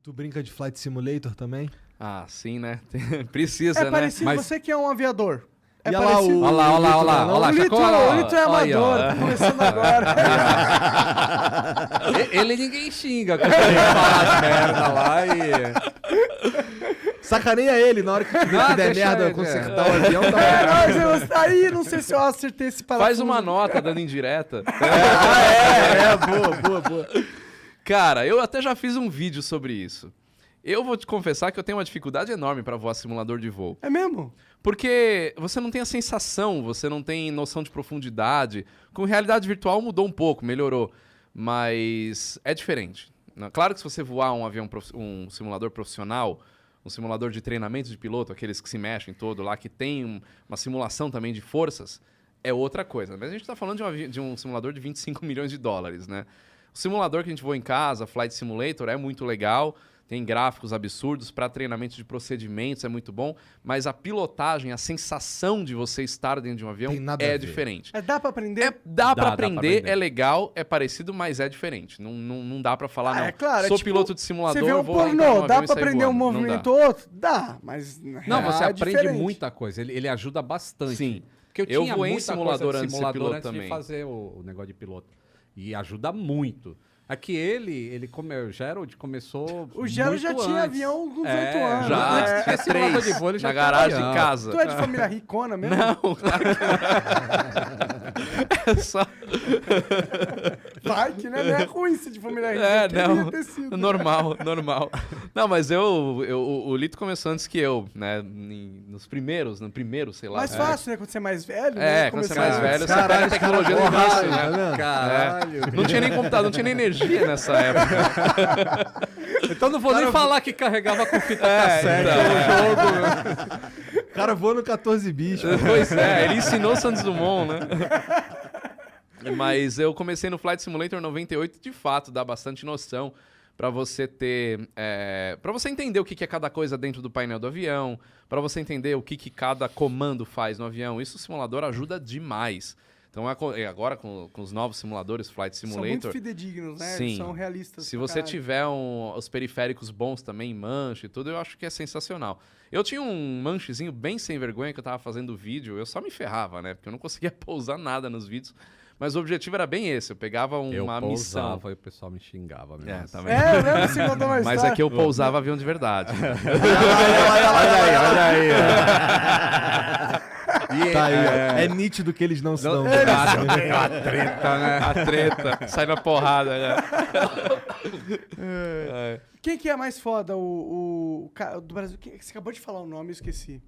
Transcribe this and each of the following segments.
Tu brinca de Flight Simulator também? Ah, sim, né? Precisa, né? É parecido, você que é um aviador. É E parecido. Olha lá. O Lito é amador, tá começando agora. Ele ninguém xinga quando ele fala as merda lá e... Sacaneia ele na hora que der deixa merda, ele, consertar o avião. Tá... Aí, não sei se eu acertei esse parafuso. Faz uma nota dando indireta. Boa. Cara, eu até já fiz um vídeo sobre isso. Eu vou te confessar que eu tenho uma dificuldade enorme pra voar simulador de voo. É mesmo? Porque você não tem a sensação, você não tem noção de profundidade. Com realidade virtual mudou um pouco, melhorou. Mas é diferente. Claro que se você voar um simulador profissional, um simulador de treinamento de piloto, aqueles que se mexem todo lá, que tem uma simulação também de forças, é outra coisa. Mas a gente está falando de um simulador de 25 milhões de dólares, né? O simulador que a gente voa em casa, Flight Simulator, é muito legal. Tem gráficos absurdos para treinamento de procedimentos, é muito bom. Mas a pilotagem, a sensação de você estar dentro de um avião é diferente. Dá pra aprender? Dá pra aprender, é legal, é parecido, mas é diferente. Não dá pra falar, não. É claro, sou piloto de simulador, você vê um vou entrar no avião pornô, dá e pra sair aprender um voando. movimento ou outro? Dá, mas... Não, você é aprende diferente. muita coisa. Ele ajuda bastante. Sim. Porque Eu tinha voei em muita simulador coisa de antes de ser simulador piloto antes também. de fazer o negócio de piloto. E ajuda muito. Aqui o Gerald começou. O Gerald já muito tinha antes. avião com 18 anos. Já, É. tinha simulador 3 de voo, ele já na garagem de trabalhava. casa. Tu é de família ricona mesmo? Não, é só... Vai que, né? Não é ruim ser de família rica. É, queria não, ter sido. normal. Não, mas o Lito começou antes que eu, né, no primeiro, sei lá. Mais fácil, né? Quando você é mais velho. É, né? quando você é Começar- mais velho, você pega a tecnologia do início, né? Caralho. Não tinha nem computador, não tinha nem energia nessa época. Então não vou nem falar que carregava com fita cassete então. o jogo. O cara voa no 14 bis. Pois é, ele ensinou o Santos Dumont, né? Mas eu comecei no Flight Simulator 98, de fato, dá bastante noção para você ter... para você entender o que é cada coisa dentro do painel do avião, para você entender o que cada comando faz no avião. Isso o simulador ajuda demais. Então agora com os novos simuladores, Flight Simulator... São muito fidedignos, né? Sim. São realistas. Se pra você caralho. tiver os periféricos bons também, manche e tudo, eu acho que é sensacional. Eu tinha um manchezinho bem sem vergonha que eu tava fazendo vídeo, eu só me ferrava, né? Porque eu não conseguia pousar nada nos vídeos. Mas o objetivo era bem esse, eu pegava uma missão. Eu pousava e o pessoal me xingava mesmo. Tá vendo? É, eu lembro que você contou uma Mas história. aqui eu pousava avião de verdade. Olha aí. E Tá aí, ó. É nítido que eles não se dão. a treta, né? A treta, sai na porrada, né? Quem que é mais foda? O cara do Brasil? Você acabou de falar o nome, eu esqueci.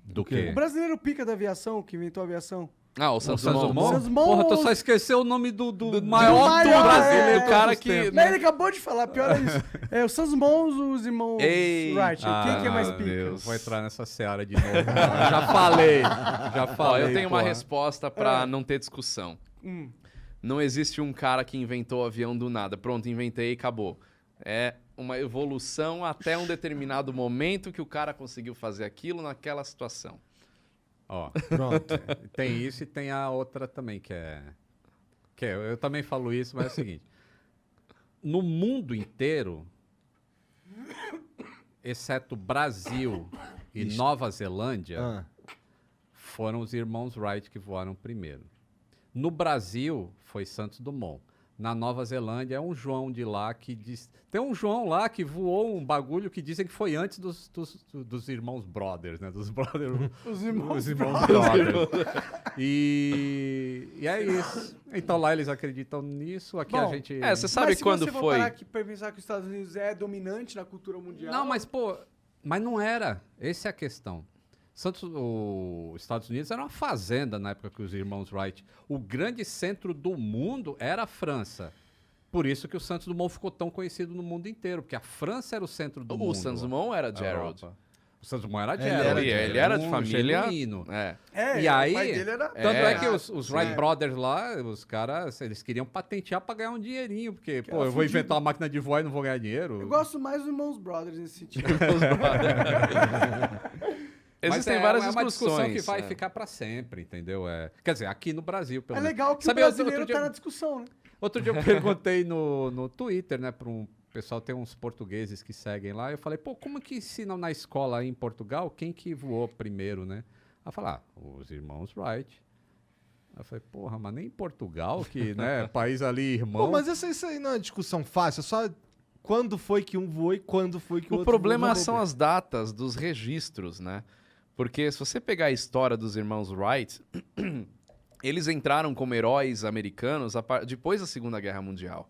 Do quê? quê? O brasileiro pica da aviação, que inventou a aviação. Ah, o Santos Santos Dumont. Dumont? Santos Dumont. Porra, tu só esqueceu o nome do maior, maior do Brasil. é. O cara que... Mas ele acabou de falar, pior é isso. É o Santos Dumont, os irmãos Ei. Wright. Quem que é mais meu pica? Deus. Vou entrar nessa seara de novo. Não. Já falei. Ó, eu tenho uma porra. resposta pra não ter discussão. Hum. Não existe um cara que inventou o avião do nada. Pronto, inventei e acabou. É uma evolução até um determinado momento que o cara conseguiu fazer aquilo naquela situação. Ó, Pronto. tem isso e tem a outra também, que é... Eu também falo isso, mas é o seguinte. No mundo inteiro, exceto Brasil e Nova Zelândia, Ah, foram os irmãos Wright que voaram primeiro. No Brasil, foi Santos Dumont. Na Nova Zelândia, é um João de lá que diz... Tem um João lá que voou um bagulho que dizem que foi antes dos irmãos Brothers, né? Dos brothers... Os irmãos Brothers. E é isso. Então lá eles acreditam nisso, aqui a Bom, gente... Você sabe Mas se quando você for foi? parar aqui pra pensar que os Estados Unidos é dominante na cultura mundial... Não, mas pô... Mas não era. Essa é a questão. Os Estados Unidos era uma fazenda na época que os irmãos Wright. O grande centro do mundo era a França. Por isso que o Santos Dumont ficou tão conhecido no mundo inteiro, porque a França era o centro do mundo. O Santos Dumont era Gerald. Europa. O Santos Dumont era Ele Gerald. era- ele era de um família- genuíno. É. E aí, o pai dele era... Tanto é que os sim. Wright Brothers lá, os caras, eles queriam patentear pra ganhar um dinheirinho, porque, pô, era eu vou fudido. inventar uma máquina de voar e não vou ganhar dinheiro. Eu gosto mais dos irmãos Brothers nesse sentido. Mas Existem várias é uma discussão discussões. que vai é. ficar pra sempre, entendeu? Quer dizer, aqui no Brasil, pelo É menos. legal que Sabe, o brasileiro outro dia- tá na discussão, né? Outro dia eu perguntei no Twitter, né, pessoal tem uns portugueses que seguem lá. Eu falei, pô, como que ensinam na escola aí em Portugal quem que voou primeiro, né? Aí falaram, os irmãos Wright. Aí eu falei, porra, mas nem em Portugal, que, né, país ali irmão. Pô, mas isso aí não é uma discussão fácil, é só quando foi que um voou e quando foi que o O outro problema voou. são as datas dos registros, né? Porque se você pegar a história dos irmãos Wright, eles entraram como heróis americanos depois da Segunda Guerra Mundial.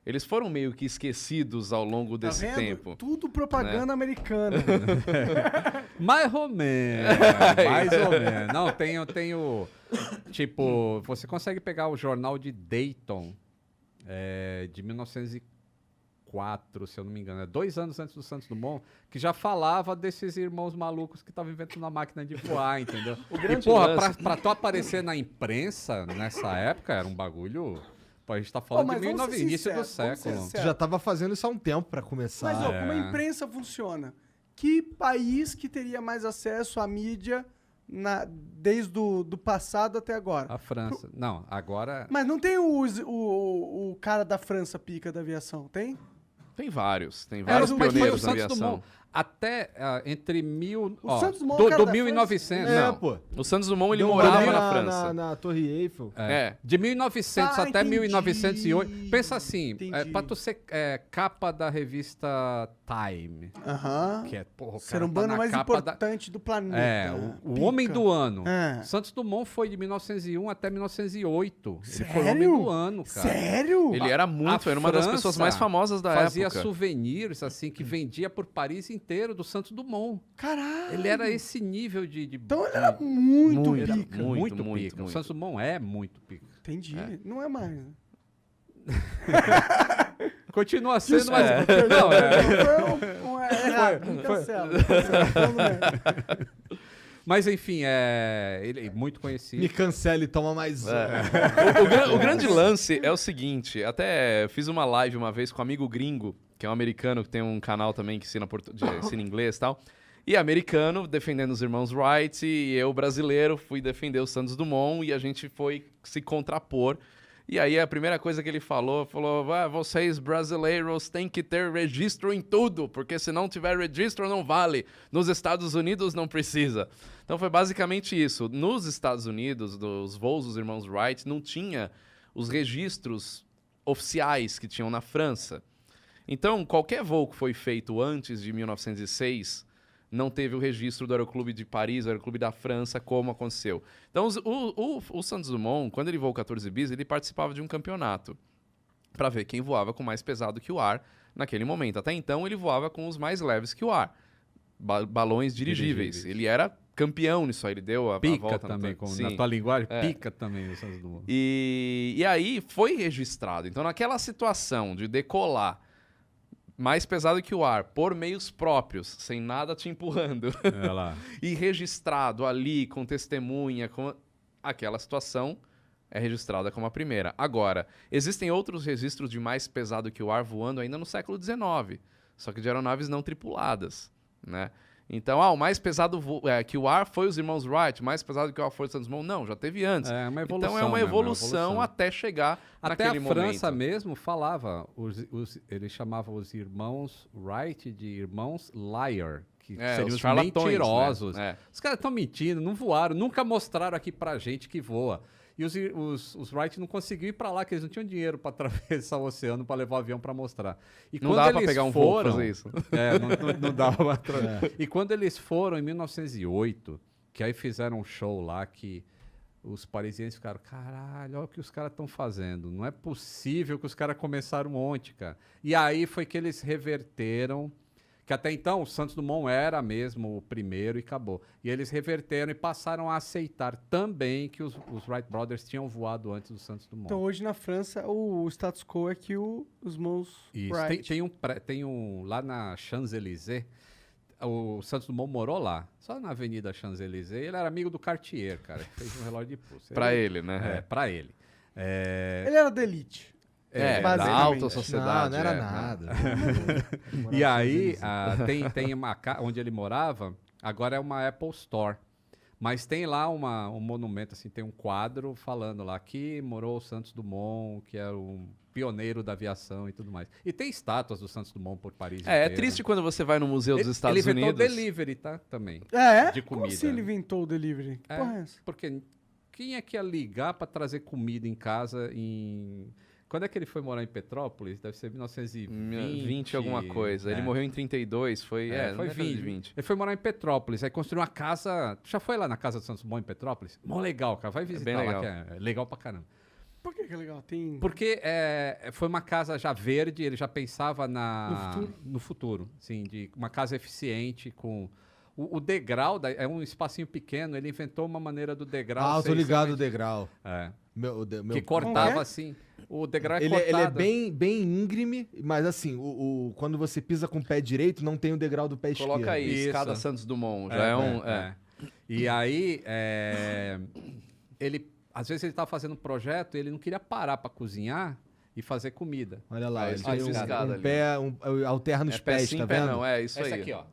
Eles foram meio que esquecidos ao longo Tá desse vendo? tempo. Tudo propaganda americana. Mais ou menos, mais ou menos. Não, tenho, tipo, você consegue pegar o jornal de Dayton, de 1904, se eu não me engano, 2 anos antes do Santos Dumont, que já falava desses irmãos malucos que estavam inventando a máquina de voar, entendeu? grande E, porra, lance- pra tu aparecer na imprensa nessa época, era um bagulho... Pô, a gente tá falando mas de vamos ser início do sinceros, vamos ser século. Tu já tava fazendo isso há um tempo pra começar. Mas, ó, como a imprensa funciona? Que país que teria mais acesso à mídia desde do passado até agora? A França. Não, agora... Mas não tem o cara da França pica da aviação, tem? Tem vários Mas pioneiros foi o na Santos aviação. Dumont. Até entre Santos Dumont é o cara do da 1900. É, Não, pô. o Santos Dumont ele Deu um morava rolê na França. Na Torre Eiffel. De 1900 Ah, até entendi. 1908. Pensa assim, Entendi. pra tu ser capa da revista Time, Aham. que é, porra, o Ser cara tá humano na mais capa da... importante do planeta. o Pica. homem do ano. É. Santos Dumont foi de 1901 até 1908. Ele foi o Sério? homem do ano, cara. Sério? Ele era muito, era uma das pessoas França mais famosas da fazia época. souvenirs, assim, que vendia por Paris inteiro do Santos Dumont. Caralho. Ele era esse nível de... Então ele era muito Muito. pica. Muito, muito muito, pica. O muito. Santos Dumont é muito pica. Entendi. Não é mais. Né? Continua sendo, mas... É. Não, Errado. Me cancela. Então não é. mas enfim, ele é muito conhecido. Me cancele, toma mais um. O grande lance é o seguinte, até fiz uma live uma vez com um amigo gringo, que é um americano que tem um canal também que ensina inglês e tal. E americano defendendo os irmãos Wright, e eu, brasileiro, fui defender o Santos Dumont e a gente foi se contrapor. E aí a primeira coisa que ele falou, vocês brasileiros têm que ter registro em tudo, porque se não tiver registro não vale. Nos Estados Unidos não precisa. Então foi basicamente isso. Nos Estados Unidos, dos voos dos irmãos Wright, não tinha os registros oficiais que tinham na França. Então, qualquer voo que foi feito antes de 1906 não teve o registro do Aeroclube de Paris, do Aeroclube da França, como aconteceu. Então, o Santos Dumont, quando ele voou 14 bis, ele participava de um campeonato para ver quem voava com mais pesado que o ar naquele momento. Até então, ele voava com os mais leves que o ar. Balões dirigíveis. Ele era campeão nisso aí, ele deu a Pica volta. também, Sim. na tua linguagem, pica também o Santos Dumont. E aí foi registrado. Então, naquela situação de decolar mais pesado que o ar, por meios próprios, sem nada te empurrando, Olha lá. e registrado ali com testemunha, aquela situação é registrada como a primeira. Agora, existem outros registros de mais pesado que o ar voando ainda no século XIX, só que de aeronaves não tripuladas, né? Então, o mais pesado que o ar foi os irmãos Wright, mais pesado que o ar foi o Santos Dumont. Não, já teve antes. É uma evolução. Então é uma mesmo, evolução até chegar Até naquele a França momento. mesmo falava, ele chamava os irmãos Wright de irmãos liar, que seriam os charlatões, mentirosos. né? Os caras estão mentindo, não voaram, nunca mostraram aqui pra gente que voa. E os Wright não conseguiam ir pra lá, que eles não tinham dinheiro pra atravessar o oceano pra levar o avião pra mostrar. E Não quando dava pra eles pegar um voo pra foram, fazer isso. não dava pra... E quando eles foram em 1908, que aí fizeram um show lá que os parisienses ficaram, caralho, olha o que os caras estão fazendo. Não é possível que os caras começaram ontem, cara. E aí foi que eles reverteram, que até então o Santos Dumont era mesmo o primeiro e acabou. E eles reverteram e passaram a aceitar também que os Wright Brothers tinham voado antes do Santos Dumont. Então hoje na França o status quo é que os irmãos Isso. Wright... Tem um lá na Champs-Élysées, o Santos Dumont morou lá, só na Avenida Champs-Élysées. Ele era amigo do Cartier, cara, que fez um relógio de pulso. Pra ele, né? Pra ele. Ele era da elite. Da basicamente. alta sociedade. Não era né? nada. E aí, tem uma onde ele morava, agora é uma Apple Store. Mas tem lá um monumento, assim, tem um quadro falando lá que morou o Santos Dumont, que era um pioneiro da aviação e tudo mais. E tem estátuas do Santos Dumont por Paris É inteiro. triste quando você vai no Museu dos Estados Ele inventou Unidos. o delivery, tá? Também. É? De Como comida. assim ele inventou o delivery? Que porra é essa? Porque quem é que ia ligar para trazer comida em casa em... Quando é que ele foi morar em Petrópolis? Deve ser 1920. 20 alguma coisa. Ele morreu em 32, foi Foi na década de 20. Ele foi morar em Petrópolis, aí construiu uma casa... Tu já foi lá na casa do Santos Dumont em Petrópolis? Mó legal, cara. Vai visitar bem lá, legal. que é legal pra caramba. Por que é legal? Tem... Porque foi uma casa já verde, ele já pensava No futuro? no futuro, assim, de uma casa eficiente com... O degrau é um espacinho pequeno, ele inventou uma maneira do degrau... Ah, eu tô ser ligado o extremamente- degrau. É, Meu que Como cortava que é? assim. O degrau é Ele cortado. é bem íngreme, mas assim, quando você pisa com o pé direito, não tem o degrau do pé esquerdo. Coloca aí, Isso. escada Santos Dumont. Já é um. E aí, ele... Às vezes ele estava fazendo um projeto e ele não queria parar para cozinhar e fazer comida. Olha lá, Ah, ele isso tem é escada um ali. pé, alterna os É pé pés, sim, tá pé vendo? não, é isso Essa aí. aqui, ó.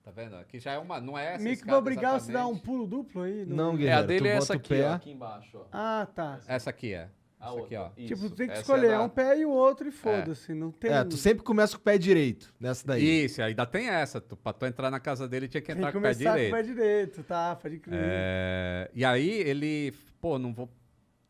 Tá vendo? Aqui já é uma... Não é essa Meio que escada vai obrigar você a dar um exatamente. pulo duplo aí? Não, É, guerreiro, a dele tu é bota essa o aqui, pé. ó, aqui embaixo. Ó. Ah, tá. Essa aqui é. A Essa aqui, ó. outra. Tipo, Isso, tem que essa escolher da- um pé e o outro e foda-se. Não tem... Tu sempre começa com o pé direito, nessa daí. Isso, ainda tem essa. Pra tu entrar na casa dele, tinha que Tem entrar que com o pé começar com o direito. pé direito, tá? Pode crer. E aí ele, não vou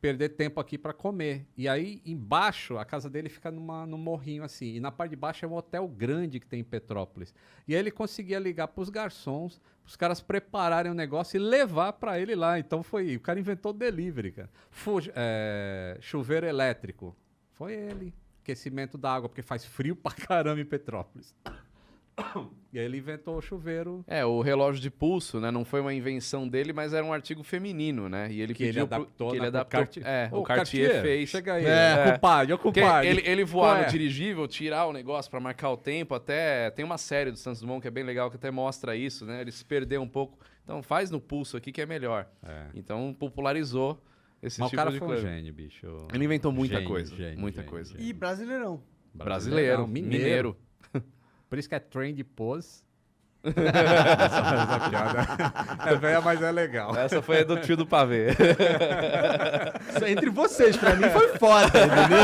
perder tempo aqui pra comer. E aí embaixo, a casa dele fica num morrinho assim. E na parte de baixo é um hotel grande que tem em Petrópolis. E aí ele conseguia ligar pros garçons, pros caras prepararem o negócio e levar pra ele lá. Então o cara inventou o delivery, cara. Chuveiro elétrico. Foi ele. Aquecimento da água, porque faz frio pra caramba em Petrópolis. E aí ele inventou o chuveiro. O relógio de pulso, né? Não foi uma invenção dele, mas era um artigo feminino, né? E ele Que ele pediu adaptou, que ele né, pro adaptou. Cartier. O Cartier fez. Chega aí. É. Compadre, Porque compadre. ele voar Qual é? no dirigível, tirar o negócio pra marcar o tempo, até tem uma série do Santos Dumont que é bem legal, que até mostra isso, né? Ele se perdeu um pouco. Então faz no pulso aqui que é melhor. Então popularizou esse Mas o tipo cara de foi um coisa. gênio, bicho. Ele inventou muita Gênio, coisa. gênio, muita gênio, coisa. gênio. E brasileirão. Brasileiro, mineiro. Por isso que é trend pose. essa piada é velha, mas é legal. Essa foi a do tio do pavê. Isso é entre vocês, pra mim foi foda, entendeu?